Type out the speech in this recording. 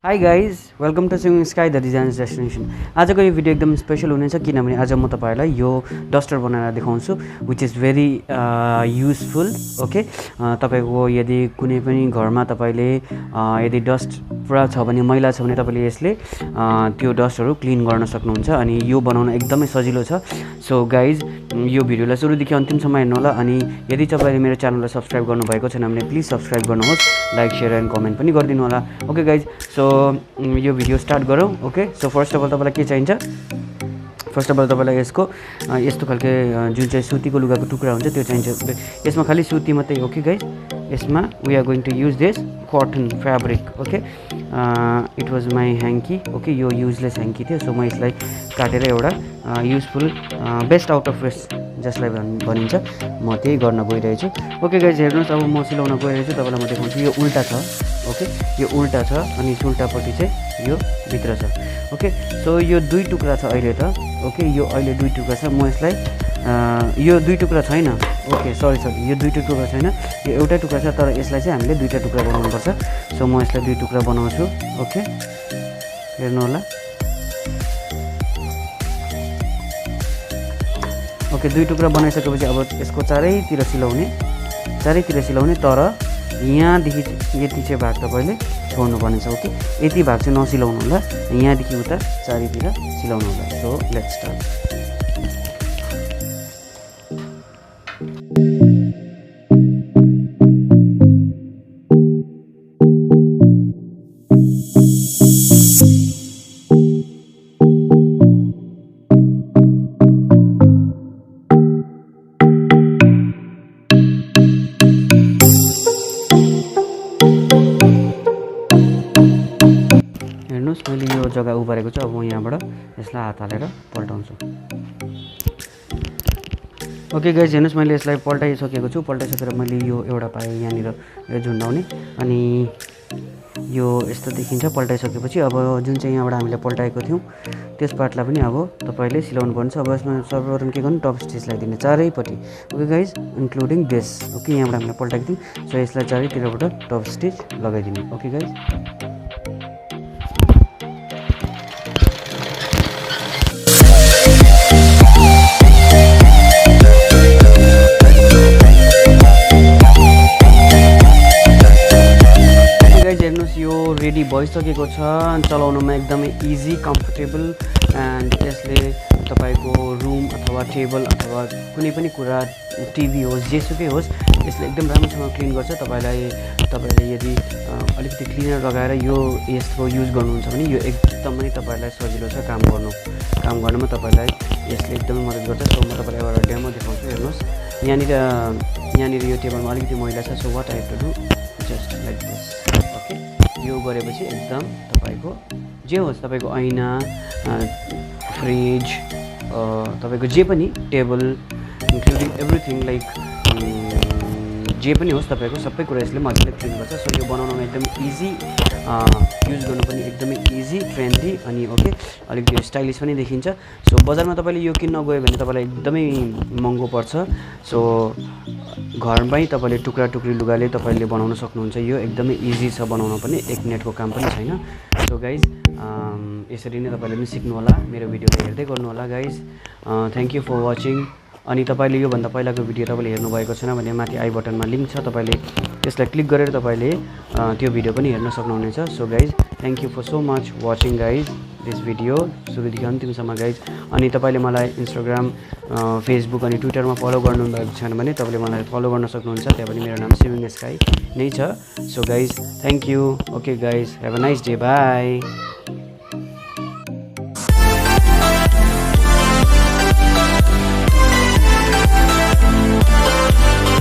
Hi guys, welcome to Singing Sky the Designer's Destination. आजको यो video एकदम special हुनेछ किनभने आज म तपाईहरुलाई यो डस्टर बनाएर देखाउँछु which is very useful. Okay तपाईको यदि कुनै पनि घरमा तपाईले यदि डस्ट पुरा छ भने मैला छ भने तपाईले यसले त्यो डस्टहरु क्लीन गर्न सक्नुहुन्छ अनि यो बनाउन एकदमै सजिलो छ. सो गाइज यो भिडियोलाई सुरुदेखि अन्तिमसम्म हेर्नु होला अनि यदि तपाईले मेरो च्यानललाई सब्स्क्राइब गर्नु भएको छैन भने प्लिज सब्स्क्राइब गर्नुहोस्, लाइक शेयर एन्ड कमेन्ट पनि गरिदिनु होला. ओके गाइज, सो यो भिडियो स्टार्ट गरौँ. Okay, so first of all तपाईलाई के चाहिन्छ? फर्स्ट अफ अल तपाईलाई यस्तो खालके जुन चाहिँ सुतीको लुगाको टुक्रा हुन्छ त्यो चाहिन्छ. यसमा खाली सुती मात्रै. ओके गाइज, यसमा we are going to use this cotton fabric. Okay, it was my hanky. Okay, यो युजलेस ह्याङ्की थियो. सो म यसलाई काटेर एउटा useful best out of waste जसलाई भनिन्छ म त्यही गर्न गइरहेछु. ओके गाइज, हेर्नुहोस् अब म सिलाउन गइरहेछु. तपाईँलाई म देखाउँछु. यो उल्टा छ. ओके, यो उल्टा छ अनि उल्टापट्टि चाहिँ यो भित्र छ. ओके, सो यो दुई टुक्रा छ अहिले त. ओके, यो अहिले दुई टुक्रा छ. म यसलाई यो दुई टुक्रा छैन. ओके, सरी यो दुईटा टुक्रा छैन, यो एउटै टुक्रा छ. तर यसलाई चाहिँ हामीले दुईटा टुक्रा बनाउनुपर्छ. सो म यसलाई दुई टुक्रा बनाउँछु. ओके, हेर्नु होला. ओके, दुई टुक्रा बनाइसकेपछि अब यसको चारैतिर सिलाउने तर यहाँदेखि यति चाहिँ भाग तपाईले छोड्नुपर्ने छ. ओके, यति भाग चाहिँ नसिलाउनु होला, यहाँदेखि उता चारैतिर सिलाउनु होला. So let's start. मैले यो जग्गा उभारेको छु. अब म यहाँबाट यसलाई हात हालेर पल्टाउँछु. ओके गाइज, हेर्नुहोस् मैले यसलाई पल्टाइसकेको छु. पल्टाइसकेर मैले यो एउटा पाएँ यहाँनिर यो झुन्डाउने अनि यो यस्तो देखिन्छ. पल्टाइसकेपछि अब जुन चाहिँ यहाँबाट हामीले पल्टाएको थियौँ त्यस पार्टलाई पनि अब तपाईँले सिलाउनु पर्छ. अब यसमा सर्वप्रथम के गर्नु, टप स्टिच लगाइदिने चारैपट्टि. Okay guys, including this. Okay, यहाँबाट हामीले पल्टाएको थियौँ. सो यसलाई चारैतिरबाट टप स्टिच लगाइदिने. ओके गाइज, रेडी भइसकेको छ. चलाउनमा एकदमै इजी, कम्फर्टेबल एन्ड यसले तपाईको रुम अथवा टेबल अथवा कुनै पनि कुरा, टिभी होस् जेसुकै होस्, यसले एकदम राम्रोसँग क्लिन गर्छ. तपाईँले यदि अलिकति क्लिनर लगाएर यसको युज गर्नुहुन्छ भने यो एकदमै तपाईँलाई सजिलो छ काम गर्नमा तपाईँलाई यसले एकदमै मद्दत गर्छ. सो म तपाईँलाई एउटा डेमो देखाउँछु. हेर्नुहोस्, यहाँनिर यो टेबलमा अलिकति मैला छ. So what I have to do, just like this. Okay, यो गरेपछि एकदम तपाईको जे होस्, तपाईको ऐना, फ्रिज, तपाईको जे पनि टेबल इन्क्लुडिङ एभ्रिथिङ लाइक जे पनि होस् तपाईको सबै कुरा यसले मजाले क्लिन गर्छ. सो यो बनाउनमा एकदम इजी, युज गर्नु पनि एकदमै इजी, ट्रेन्डी अनि ओके अलिकति स्टाइलिस पनि देखिन्छ. सो बजारमा तपाईँले यो किन्न गयो भने तपाईँलाई एकदमै महँगो पर्छ. सो घरमै तपाईँले टुक्रा टुक्री लुगाले तपाईँले बनाउन सक्नुहुन्छ. यो एकदमै इजी छ बनाउन पनि, एक मिनटको काम पनि छैन. सो गाइज, यसरी नै तपाईँले पनि सिक्नु होला. मेरो भिडियोलाई हेर्दै गर्नु होला guys. Thank you for watching. अनि तपाईँले योभन्दा पहिलाको भिडियो तपाईँले हेर्नुभएको छैन भने माथि आई बटनमा लिङ्क छ, तपाईँले त्यसलाई क्लिक गरेर तपाईँले त्यो भिडियो पनि हेर्न सक्नुहुनेछ. So guys, thank you for so much watching guys this video सुरुदेखि अन्तिमसम्म गाइज. अनि तपाईँले मलाई इन्स्टाग्राम, फेसबुक अनि ट्विटरमा फलो गर्नुभएको छैन भने तपाईँले मलाई फलो गर्न सक्नुहुन्छ. त्यहाँ पनि मेरो नाम सिविङ स्काई नै छ. So guys, thank you. Okay guys, have a nice day. By.